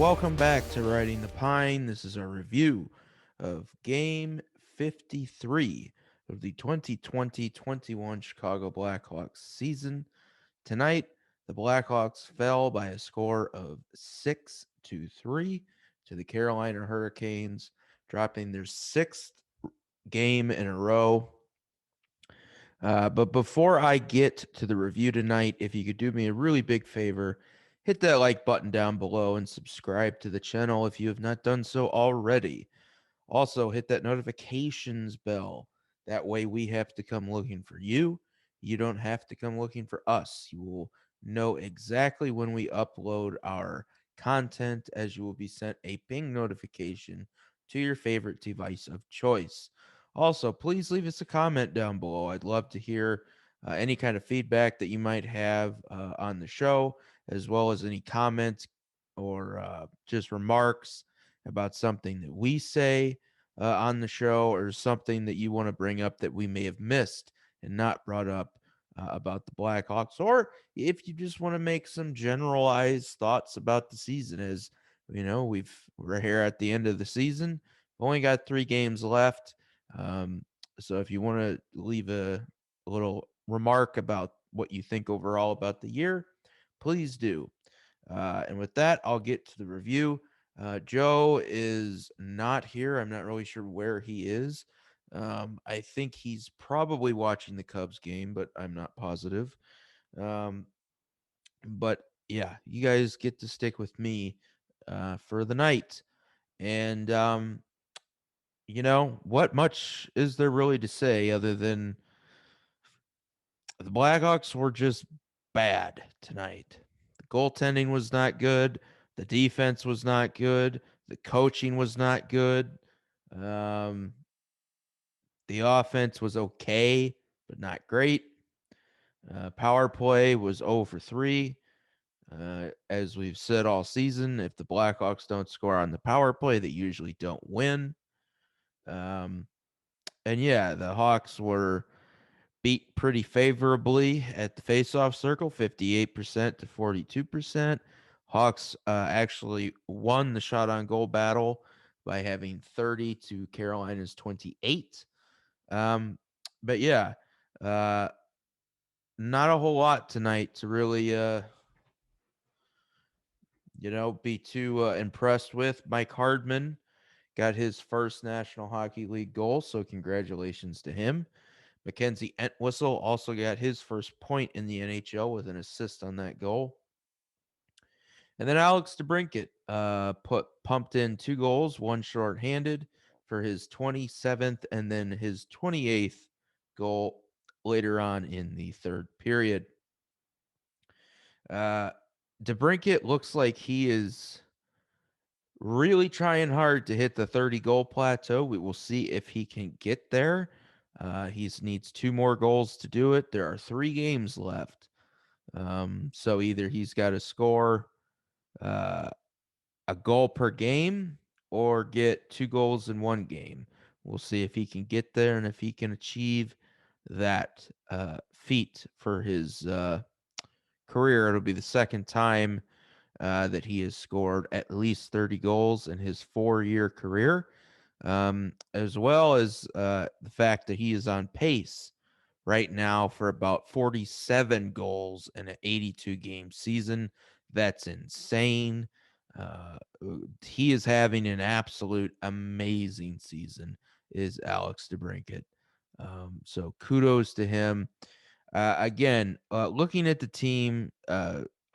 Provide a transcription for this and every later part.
welcome back to Riding the Pine. This is our review of Game 53 of the 2020-21 Chicago Blackhawks season. Tonight, the Blackhawks fell by a score of 6-3 to the Carolina Hurricanes, dropping their sixth game in a row. But before I get to the review tonight, if you could do me a really big favor, hit that like button down below and subscribe to the channel if you have not done so already. Also, hit that notifications bell. That way, we have to come looking for you. You don't have to come looking for us. You will know exactly when we upload our content, as you will be sent a ping notification to your favorite device of choice. Also, please leave us a comment down below. I'd love to hear any kind of feedback that you might have on the show, as well as any comments or just remarks about something that we say on the show, or something that you want to bring up that we may have missed and not brought up about the Blackhawks, or if you just want to make some generalized thoughts about the season. As you know, we're here at the end of the season, only got 3 games left. So if you want to leave a little remark about what you think overall about the year, please do. And with that, I'll get to the review. Joe is not here. I'm not really sure where he is. I think he's probably watching the Cubs game, but I'm not positive. Um, but yeah, you guys get to stick with me for the night. And, what much is there really to say other than the Blackhawks were just bad tonight? The goaltending was not good. The defense was not good. The coaching was not good. Um, the offense was okay, but not great. Power play was 0 for 3. As we've said all season, if the Blackhawks don't score on the power play, they usually don't win. Um, and yeah, the Hawks were beat pretty favorably at the faceoff circle, 58% to 42%. Hawks actually won the shot on goal battle by having 30 to Carolina's 28. Um, but yeah, uh, not a whole lot tonight to really, be too impressed with. Mike Hardman got his first National Hockey League goal, so congratulations to him. Mackenzie Entwistle also got his first point in the NHL with an assist on that goal. And then Alex Debrincat pumped in 2 goals, one shorthanded, for his 27th and then his 28th goal later on in the third period. Uh, Debrincat looks like he is really trying hard to hit the 30 goal plateau. We will see if he can get there. He needs 2 more goals to do it. There are 3 games left. So either he's got to score uh, a goal per game or get 2 goals in 1 game. We'll see if he can get there and if he can achieve that feat for his career. It'll be the second time that he has scored at least 30 goals in his 4-year career, as well as the fact that he is on pace right now for about 47 goals in an 82-game season. That's insane. He is having an absolute amazing season, is Alex Debrincat. So kudos to him. Again, looking at the team,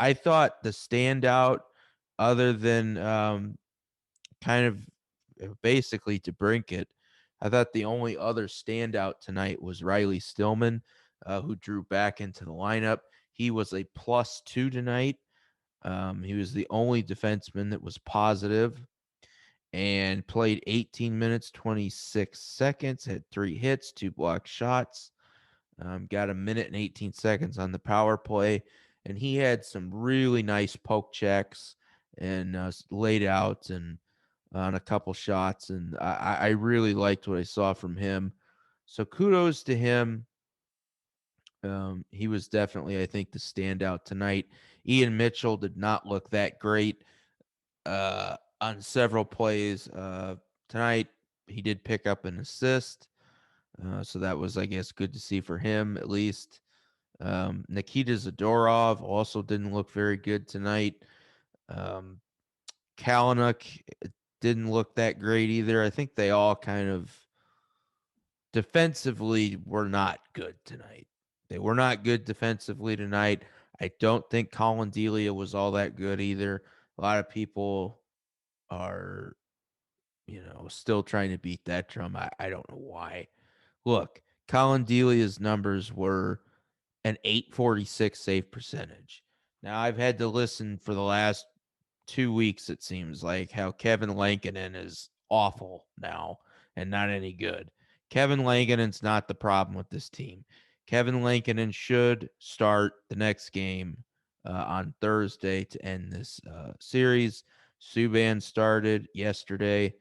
I thought the standout, other than kind of basically to Brinket, I thought the only other standout tonight was Riley Stillman, who drew back into the lineup. He was a +2 tonight. He was the only defenseman that was positive and played 18 minutes, 26 seconds, had 3 hits, 2 blocked shots. Got a minute and 18 seconds on the power play, and he had some really nice poke checks and laid out and on a couple shots, and I really liked what I saw from him. So kudos to him. He was definitely, I think, the standout tonight. Ian Mitchell did not look that great. on several plays. Tonight, he did pick up an assist. So that was, I guess, good to see for him at least. Nikita Zadorov also didn't look very good tonight. Um, Kalanick didn't look that great either. I think they all kind of defensively were not good tonight. They were not good defensively tonight. I don't think Colin Delia was all that good either. A lot of people are, still trying to beat that drum. I don't know why. Look, Colin Delia's numbers were an 846 save percentage. Now I've had to listen for the last 2 weeks, it seems like, how Kevin Lankinen is awful now and not any good. Kevin Lankinen's not the problem with this team. Kevin Lankinen should start the next game on Thursday to end this series. Subban started yesterday.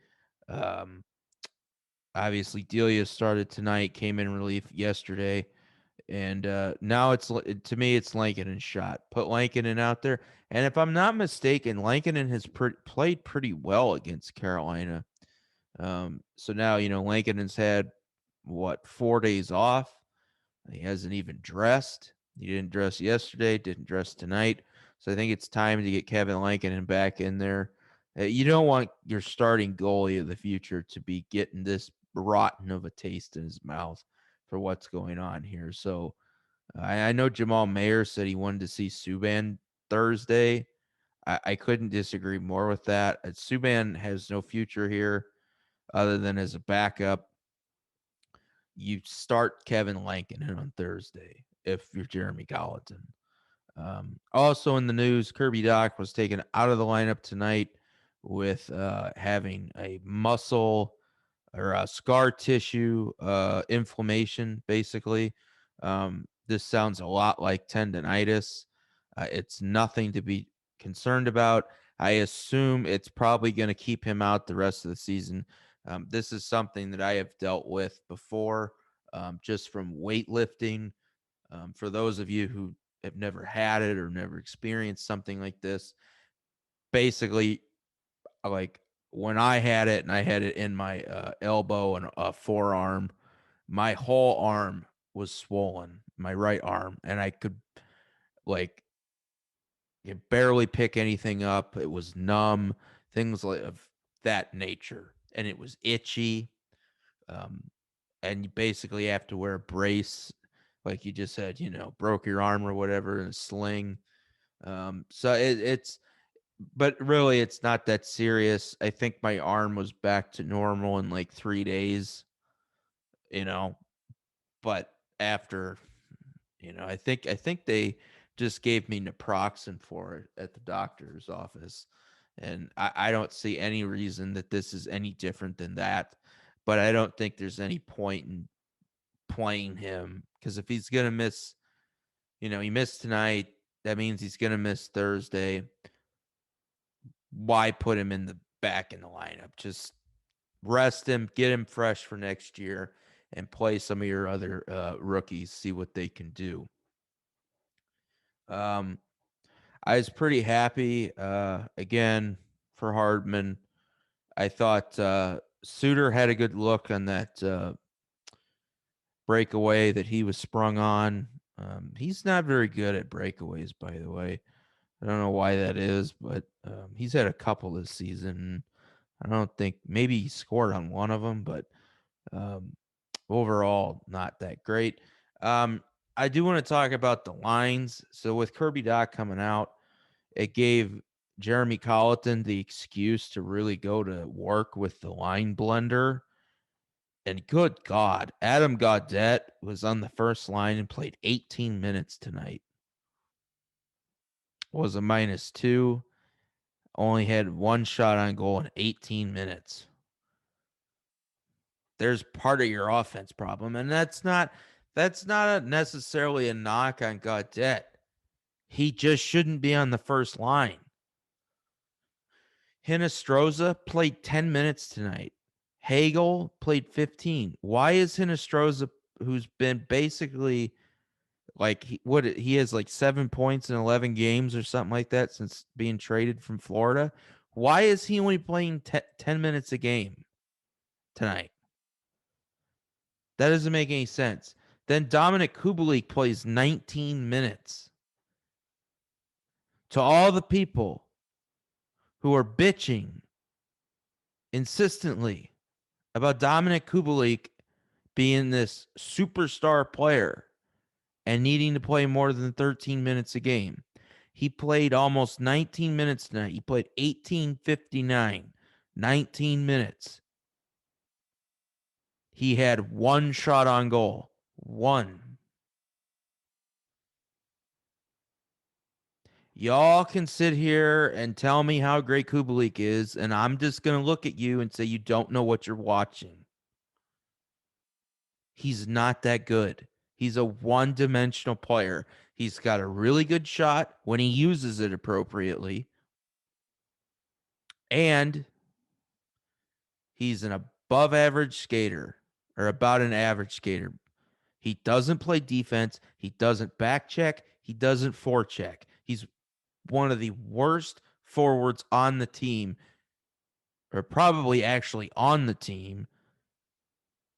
Um, Obviously, Delia started tonight, came in relief yesterday. And now to me, it's Lankinen shot. Put Lankinen out there. And if I'm not mistaken, Lankinen has played pretty well against Carolina. So now, Lankinen's had, 4 days off. He hasn't even dressed. He didn't dress yesterday, didn't dress tonight. So I think it's time to get Kevin Lankinen back in there. You don't want your starting goalie of the future to be getting this rotten of a taste in his mouth for what's going on here. So I know Jamal Mayer said he wanted to see Subban Thursday. I couldn't disagree more with that. Subban has no future here other than as a backup. You start Kevin Lankinen on Thursday if you're Jeremy Colleton. Also in the news, Kirby Dach was taken out of the lineup tonight with having a muscle or a scar tissue inflammation, basically. This sounds a lot like tendonitis. It's nothing to be concerned about. I assume it's probably going to keep him out the rest of the season. This is something that I have dealt with before, just from weightlifting. For those of you who have never had it or never experienced something like this, basically, like when I had it and I had it in my elbow and forearm, my whole arm was swollen, my right arm, and I could like barely pick anything up. It was numb, things like of that nature, and it was itchy. Um, and you basically have to wear a brace, like you just said, broke your arm or whatever in a sling. So it's, but really, it's not that serious. I think my arm was back to normal in like 3 days, you know, but after, I think they just gave me naproxen for it at the doctor's office. And I don't see any reason that this is any different than that. But I don't think there's any point in playing him because if he's going to miss, he missed tonight, that means he's going to miss Thursday. Why put him in the back in the lineup? Just rest him, get him fresh for next year, and play some of your other rookies, see what they can do. I was pretty happy again for Hardman. I thought Suter had a good look on that breakaway that he was sprung on. He's not very good at breakaways, by the way. I don't know why that is, but he's had a couple this season. I don't think maybe he scored on one of them, but um, overall, not that great. I do want to talk about the lines. So with Kirby Dach coming out, it gave Jeremy Colleton the excuse to really go to work with the line blender. And good God, Adam Gaudette was on the first line and played 18 minutes tonight. Was a -2. Only had one shot on goal in 18 minutes. There's part of your offense problem, and that's not necessarily a knock on Gaudette. He just shouldn't be on the first line. Hinostroza played 10 minutes tonight. Hagel played 15. Why is Hinostroza, who's been basically like he has like 7 points in 11 games or something like that since being traded from Florida? Why is he only playing 10 minutes a game tonight? That doesn't make any sense. Then Dominic Kubalik plays 19 minutes. To all the people who are bitching insistently about Dominic Kubalik being this superstar player and needing to play more than 13 minutes a game, he played almost 19 minutes tonight. He played 18:59, 19 minutes. He had one shot on goal. One. Y'all can sit here and tell me how great Kubalik is, and I'm just going to look at you and say you don't know what you're watching. He's not that good. He's a one-dimensional player. He's got a really good shot when he uses it appropriately, and he's an above-average skater, or about an average skater. He doesn't play defense. He doesn't back check. He doesn't forecheck. He's one of the worst forwards on the team, or probably actually on the team,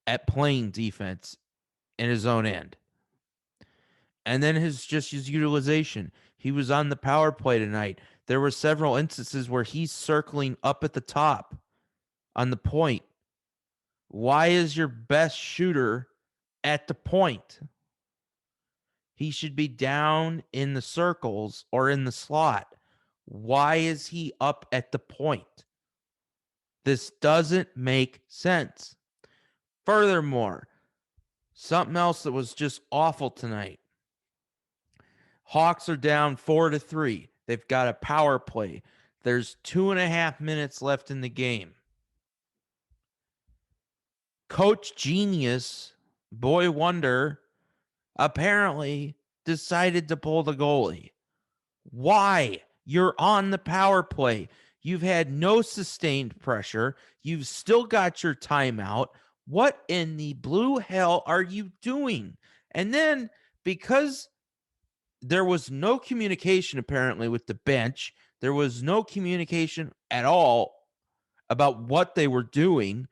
at playing defense in his own end. And then his utilization. He was on the power play tonight. There were several instances where he's circling up at the top on the point. Why is your best shooter at the point? He should be down in the circles or in the slot. Why is he up at the point? This doesn't make sense. Furthermore, something else that was just awful tonight. Hawks are down 4-3. They've got a power play. There's 2.5 minutes left in the game. Coach Genius, Boy Wonder, apparently decided to pull the goalie. Why? You're on the power play. You've had no sustained pressure. You've still got your timeout. What in the blue hell are you doing? And then, because there was no communication apparently with the bench, there was no communication at all about what they were doing,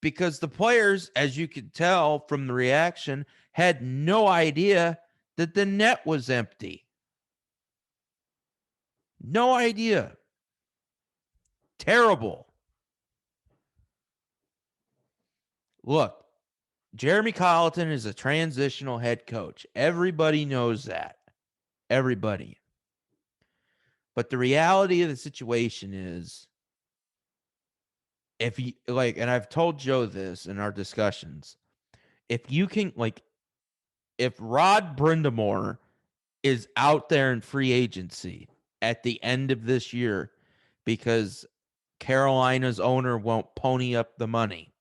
because the players, as you could tell from the reaction, had no idea that the net was empty. No idea. Terrible. Look, Jeremy Colleton is a transitional head coach. Everybody knows that. Everybody. But the reality of the situation is, if you like, and I've told Joe this in our discussions, if you can, like, if Rod Brindamore is out there in free agency at the end of this year because Carolina's owner won't pony up the money,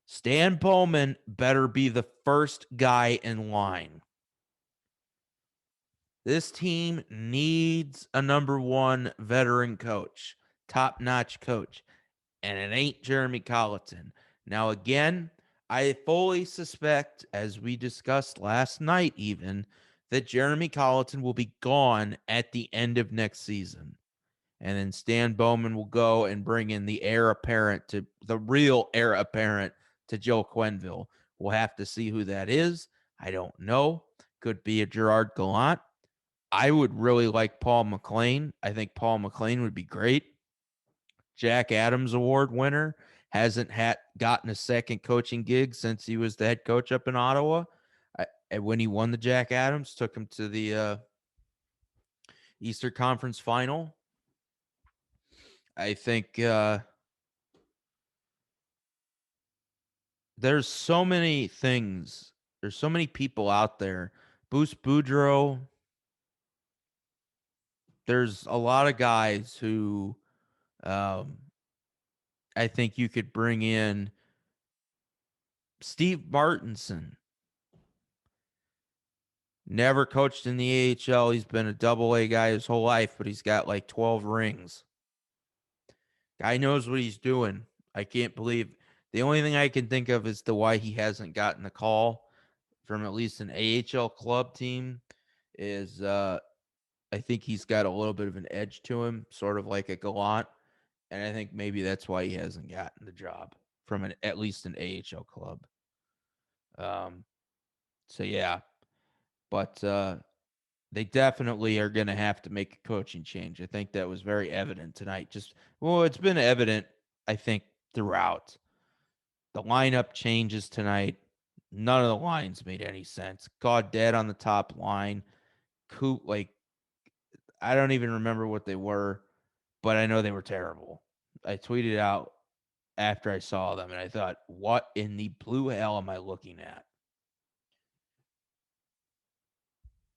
Stan Bowman better be the first guy in line. This team needs a number one veteran coach, top-notch coach, and it ain't Jeremy Colleton. Now, again, I fully suspect, as we discussed last night even, that Jeremy Colleton will be gone at the end of next season. And then Stan Bowman will go and bring in the real heir apparent to Joe Quenneville. We'll have to see who that is. I don't know. Could be a Gerard Gallant. I would really like Paul McLean. I think Paul McLean would be great. Jack Adams Award winner, hasn't gotten a second coaching gig since he was the head coach up in Ottawa. When he won the Jack Adams, took him to the Eastern Conference Final. I think there's so many things. There's so many people out there. Bruce Boudreau. There's a lot of guys who I think you could bring in. Steve Martinson. Never coached in the AHL. He's been a double-A guy his whole life, but he's got like 12 rings. Guy knows what he's doing. I can't believe. The only thing I can think of is why he hasn't gotten a call from at least an AHL club team is I think he's got a little bit of an edge to him, sort of like a Gallant, and I think maybe that's why he hasn't gotten the job from at least an AHL club. Um, so yeah, but they definitely are going to have to make a coaching change. I think that was very evident tonight. It's been evident, I think, throughout. The lineup changes tonight. None of the lines made any sense. God dead on the top line. I don't even remember what they were, but I know they were terrible. I tweeted out after I saw them, and I thought, what in the blue hell am I looking at?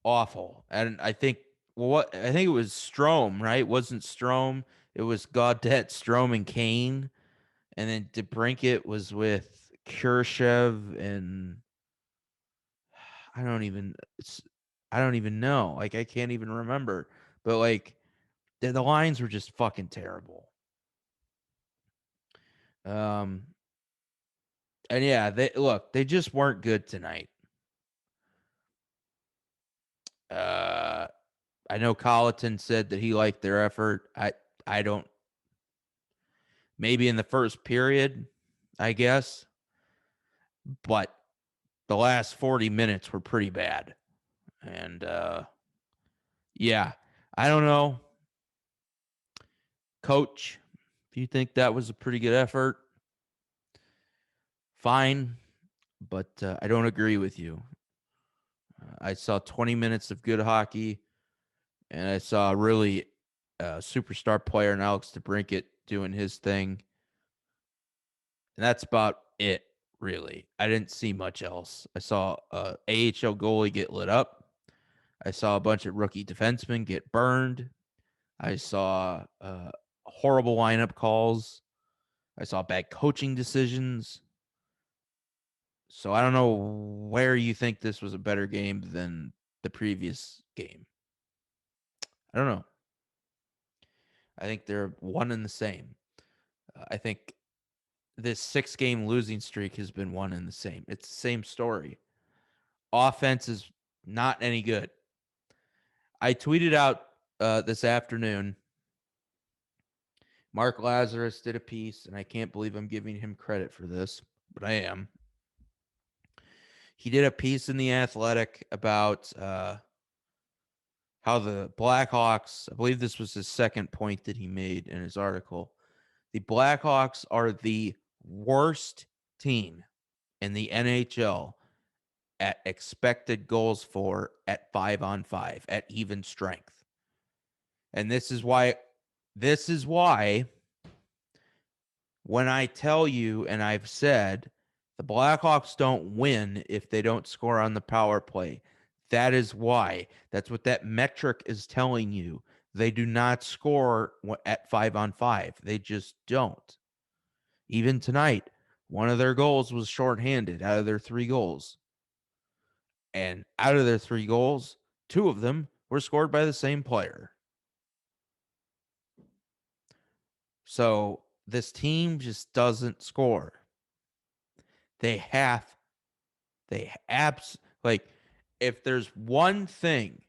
Awful. And I think it was Strome, right? It wasn't Strome. It was Gaudette, Strome, and Kane. And then Debrincat was with Khrushchev and I don't even I don't even know. Like I can't even remember. But like the lines were just fucking terrible. Um and yeah, they just weren't good tonight. Uh I know Colleton said that he liked their effort. I don't maybe in the first period, I guess. But the last 40 minutes were pretty bad. And yeah, I don't know. Coach, if you think that was a pretty good effort, fine, but I don't agree with you. I saw 20 minutes of good hockey, and I saw a really superstar player in Alex Debrincat doing his thing, and that's about it, really. I didn't see much else. I saw a AHL goalie get lit up. I saw a bunch of rookie defensemen get burned. I saw horrible lineup calls. I saw bad coaching decisions. So I don't know where you think this was a better game than the previous game. I don't know. I think they're one and the same. I think this 6-game losing streak has been one and the same. It's the same story. Offense is not any good. I tweeted out this afternoon. Mark Lazarus did a piece, and I can't believe I'm giving him credit for this, but I am. He did a piece in The Athletic about how the Blackhawks, I believe this was his second point that he made in his article. The Blackhawks are the worst team in the NHL at expected goals for at 5-on-5 at even strength. And this is why when I tell you and I've said the Blackhawks don't win if they don't score on the power play. That is why. That's what that metric is telling you. They do not score at 5-on-5. They just don't. Even tonight, one of their goals was shorthanded out of their 3 goals. And out of their 3 goals, 2 of them were scored by the same player. So this team just doesn't score. They like if there's one thing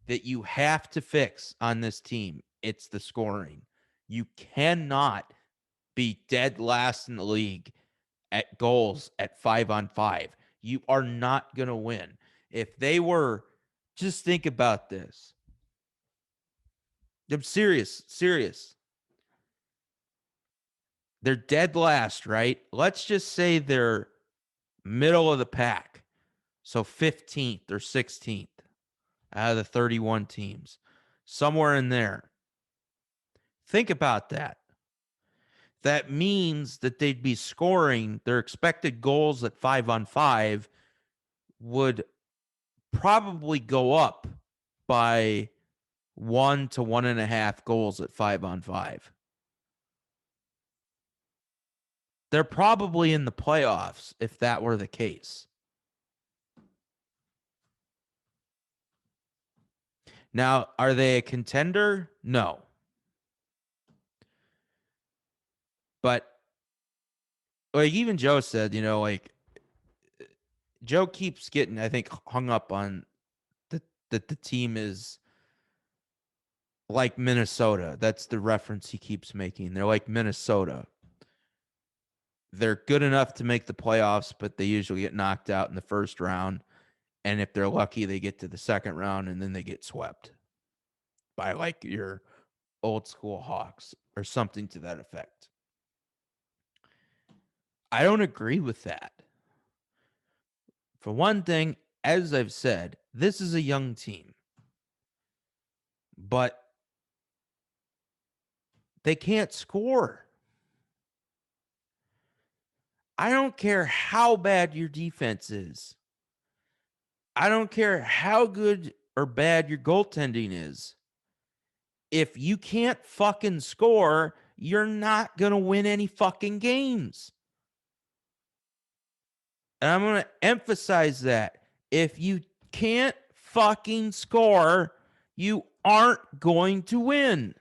that you have to fix on this team, it's the scoring. You cannot be dead last in the league at goals at 5-on-5. You are not going to win. If they were, just think about this. I'm serious. They're dead last, right? Let's just say they're middle of the pack. So 15th or 16th out of the 31 teams, somewhere in there. Think about that. That means that they'd be scoring their expected goals at 5-on-5 would probably go up by 1 to 1.5 goals at 5-on-5. They're probably in the playoffs if that were the case. Now, are they a contender? No. But like even Joe said, like Joe keeps getting, I think, hung up on that the team is like Minnesota. That's the reference he keeps making. They're like Minnesota. They're good enough to make the playoffs, but they usually get knocked out in the first round. And if they're lucky, they get to the second round and then they get swept by like your old school Hawks or something to that effect. I don't agree with that. For one thing, as I've said, this is a young team, but they can't score. I don't care how bad your defense is. I don't care how good or bad your goaltending is. If you can't fucking score, you're not going to win any fucking games. And I'm going to emphasize that. If you can't fucking score, you aren't going to win.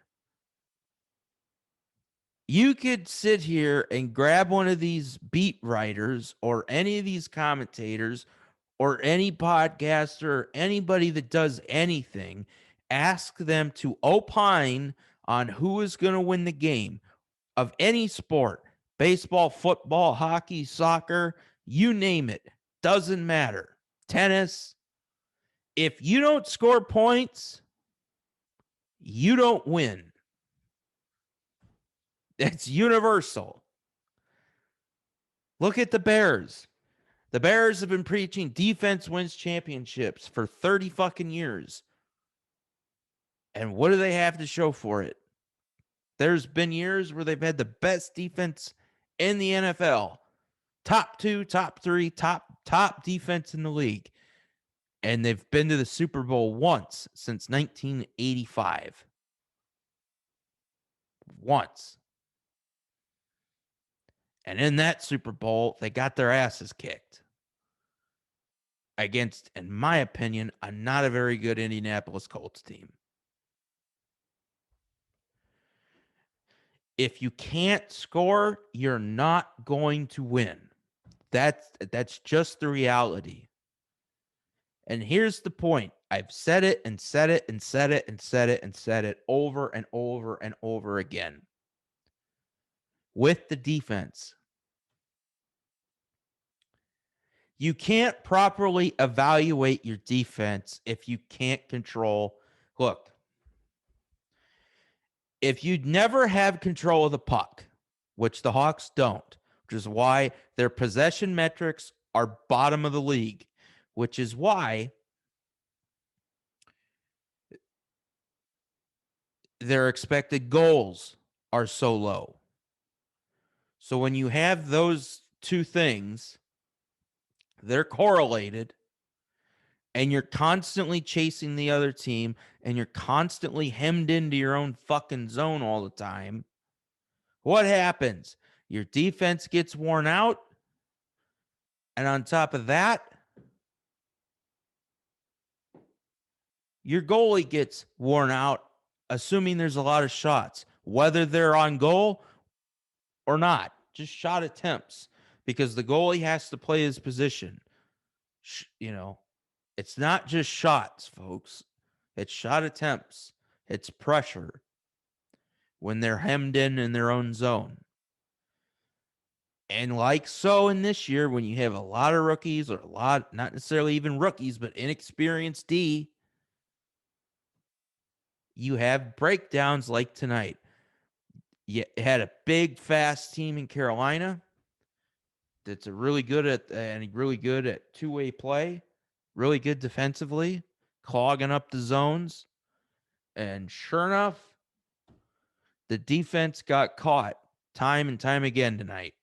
You could sit here and grab one of these beat writers or any of these commentators or any podcaster or anybody that does anything, ask them to opine on who is going to win the game of any sport, baseball, football, hockey, soccer, you name it, doesn't matter. Tennis. If you don't score points, you don't win. It's universal. Look at the Bears. The Bears have been preaching defense wins championships for 30 fucking years. And what do they have to show for it? There's been years where they've had the best defense in the NFL. Top 2, top 3, top defense in the league. And they've been to the Super Bowl once since 1985. Once. And in that Super Bowl, they got their asses kicked against, in my opinion, not a very good Indianapolis Colts team. If you can't score, you're not going to win. That's just the reality. And here's the point. I've said it and said it and said it and said it and said it over and over and over again. With the defense, you can't properly evaluate your defense if you can't control. Look, if you'd never have control of the puck, which the Hawks don't, which is why their possession metrics are bottom of the league, which is why their expected goals are so low. So when you have those two things, they're correlated, and you're constantly chasing the other team, and you're constantly hemmed into your own fucking zone all the time, what happens? Your defense gets worn out, and on top of that, your goalie gets worn out, assuming there's a lot of shots, whether they're on goal or not, just shot attempts, because the goalie has to play his position. It's not just shots, folks. It's shot attempts. It's pressure when they're hemmed in their own zone. And like so in this year, when you have a lot of rookies or not necessarily even rookies, but inexperienced D, you have breakdowns like tonight. You had a big, fast team in Carolina that's really good at two-way play, really good defensively, clogging up the zones. And sure enough, the defense got caught time and time again tonight.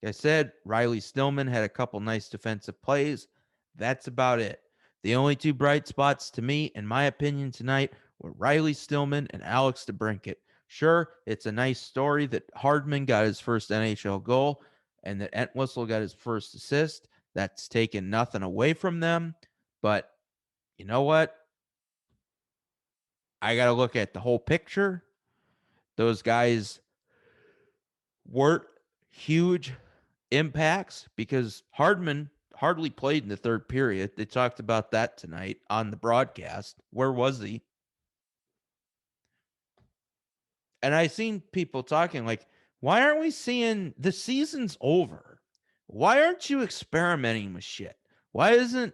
Like I said, Riley Stillman had a couple nice defensive plays. That's about it. The only two bright spots to me, in my opinion, tonight were Riley Stillman and Alex Debrincat. Sure, it's a nice story that Hardman got his first NHL goal and that Entwistle got his first assist. That's taken nothing away from them. But you know what? I got to look at the whole picture. Those guys weren't huge impacts because Hardman hardly played in the third period. They talked about that tonight on the broadcast. Where was he? And I seen people talking like, why aren't we seeing the season's over? Why aren't you experimenting with shit? Why isn't,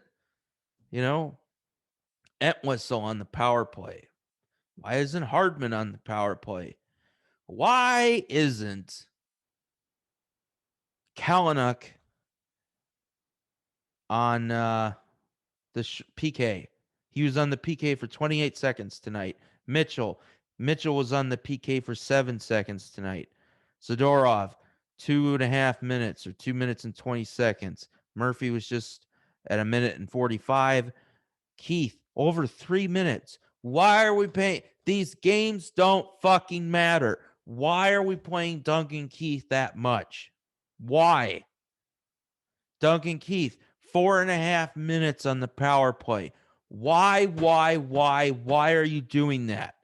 Entwistle on the power play? Why isn't Hardman on the power play? Why isn't Kalynuk on the PK? He was on the PK for 28 seconds tonight. Mitchell was on the PK for 7 seconds tonight. Zadorov, 2.5 minutes or 2 minutes and 20 seconds. Murphy was just at 1:45. Keith, over 3 minutes. Why are we paying? These games don't fucking matter. Why are we playing Duncan Keith that much? Why? Duncan Keith, 4.5 minutes on the power play. Why are you doing that?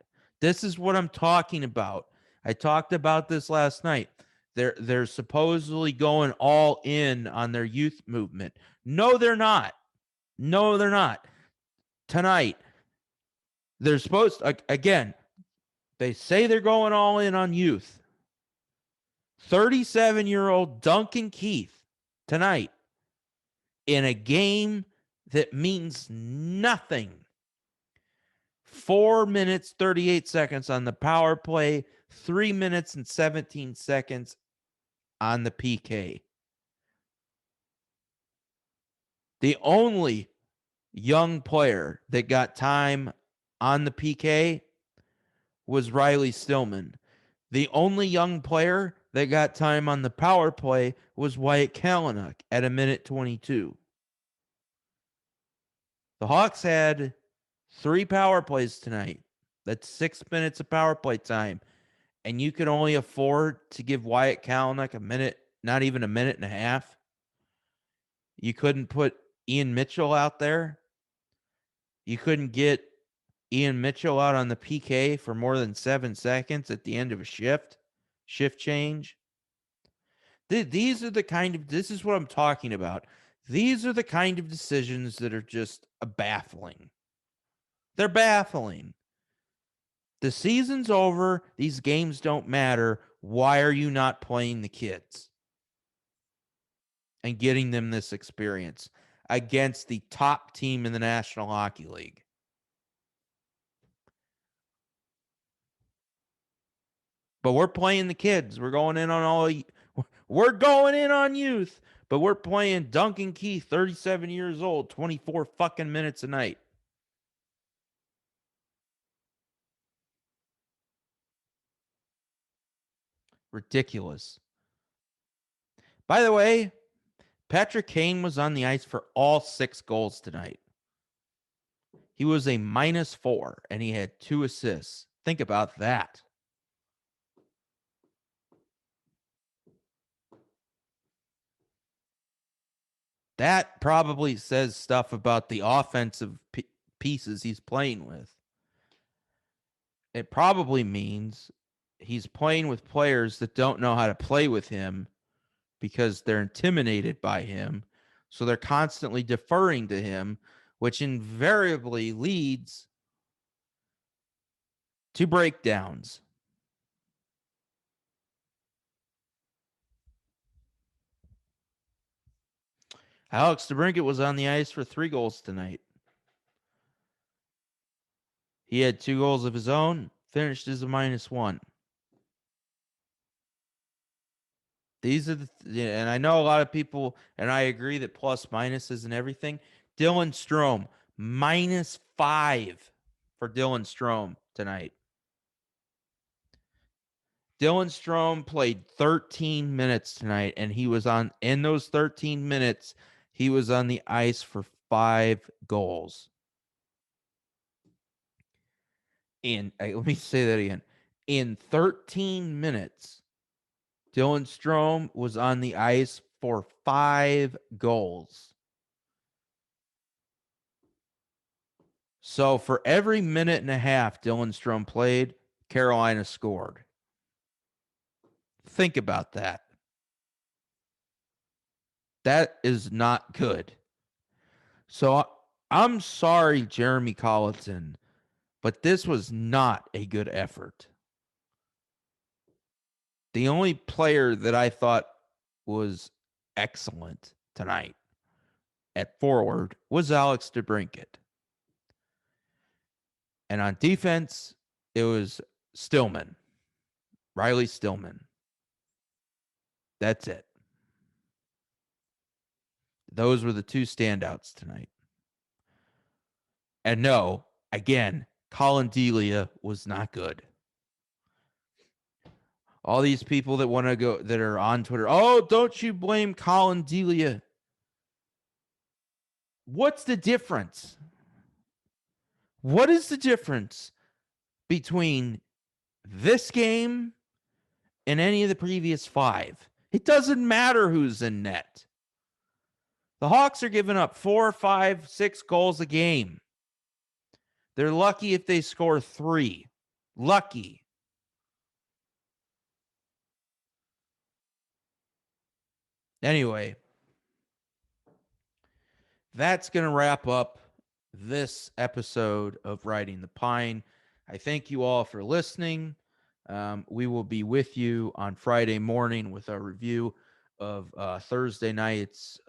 This is what I'm talking about. I talked about this last night. They're supposedly going all in on their youth movement. No, they're not. No, they're not. Tonight, they're supposed to, again, they say they're going all in on youth. 37-year-old Duncan Keith tonight in a game that means nothing. 4 minutes, 38 seconds on the power play, 3 minutes and 17 seconds on the PK. The only young player that got time on the PK was Riley Stillman. The only young player that got time on the power play was Wyatt Kalynuk at 1:22. The Hawks had 3 power plays tonight. That's 6 minutes of power play time. And you could only afford to give Wyatt Kalynuk a minute, not even a minute and a half. You couldn't put Ian Mitchell out there. You couldn't get Ian Mitchell out on the PK for more than 7 seconds at the end of a shift change. These are the kind of, this is what I'm talking about. These are the kind of decisions that are just baffling. They're baffling. The season's over. These games don't matter. Why are you not playing the kids and getting them this experience against the top team in the National Hockey League? But we're playing the kids. We're going in on we're going in on youth, but we're playing Duncan Keith, 37 years old, 24 fucking minutes a night. Ridiculous. By the way, Patrick Kane was on the ice for all 6 goals tonight. He was a -4 and he had 2 assists. Think about that. That probably says stuff about the offensive pieces he's playing with. It probably means he's playing with players that don't know how to play with him because they're intimidated by him. So they're constantly deferring to him, which invariably leads to breakdowns. Alex Debrincat was on the ice for 3 goals tonight. He had 2 goals of his own, finished as a -1. These are and I know a lot of people, and I agree that plus minuses and everything. Dylan Strome, -5 for Dylan Strome tonight. Dylan Strome played 13 minutes tonight, and he was in those 13 minutes, he was on the ice for 5 goals. Let me say that again. In 13 minutes, Dylan Strome was on the ice for 5 goals. So for every minute and a half Dylan Strome played, Carolina scored. Think about that. That is not good. So I'm sorry, Jeremy Colleton, but this was not a good effort. The only player that I thought was excellent tonight at forward was Alex Debrincat. And on defense, it was Stillman, Riley Stillman. That's it. Those were the two standouts tonight. And no, again, Colin Delia was not good. All these people that want to go that are on Twitter, oh, don't you blame Colin Delia? What's the difference? What is the difference between this game and any of the previous 5? It doesn't matter who's in net. The Hawks are giving up 4, 5, 6 goals a game. They're lucky if they score 3. Lucky. Anyway, that's going to wrap up this episode of Riding the Pine. I thank you all for listening. We will be with you on Friday morning with our review of Thursday night's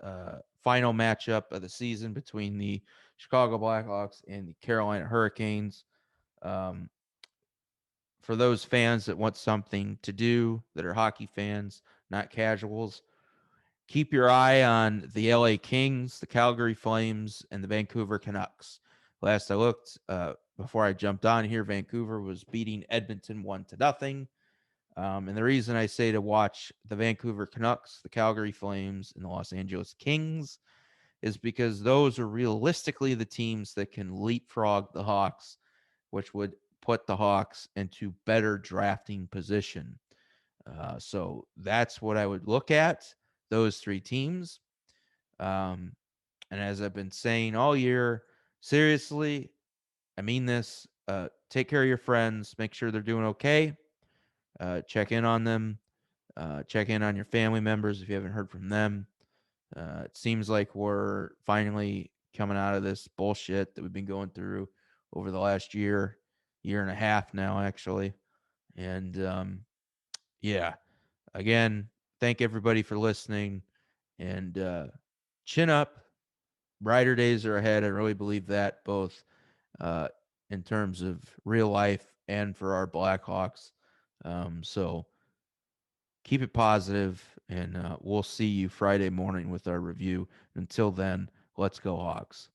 final matchup of the season between the Chicago Blackhawks and the Carolina Hurricanes. For those fans that want something to do, that are hockey fans, not casuals, keep your eye on the LA Kings, the Calgary Flames, and the Vancouver Canucks. Last I looked, before I jumped on here, Vancouver was beating Edmonton 1-0. And the reason I say to watch the Vancouver Canucks, the Calgary Flames, and the Los Angeles Kings is because those are realistically the teams that can leapfrog the Hawks, which would put the Hawks into better drafting position. So that's what I would look at, those 3 teams. And as I've been saying all year, seriously, I mean this, take care of your friends, make sure they're doing okay. Check in on them. Check in on your family members if you haven't heard from them. It seems like we're finally coming out of this bullshit that we've been going through over the last year and a half now, actually. And yeah, again, thank everybody for listening, and chin up. Brighter days are ahead. I really believe that, both in terms of real life and for our Blackhawks. So keep it positive, and we'll see you Friday morning with our review. Until then, let's go Hawks.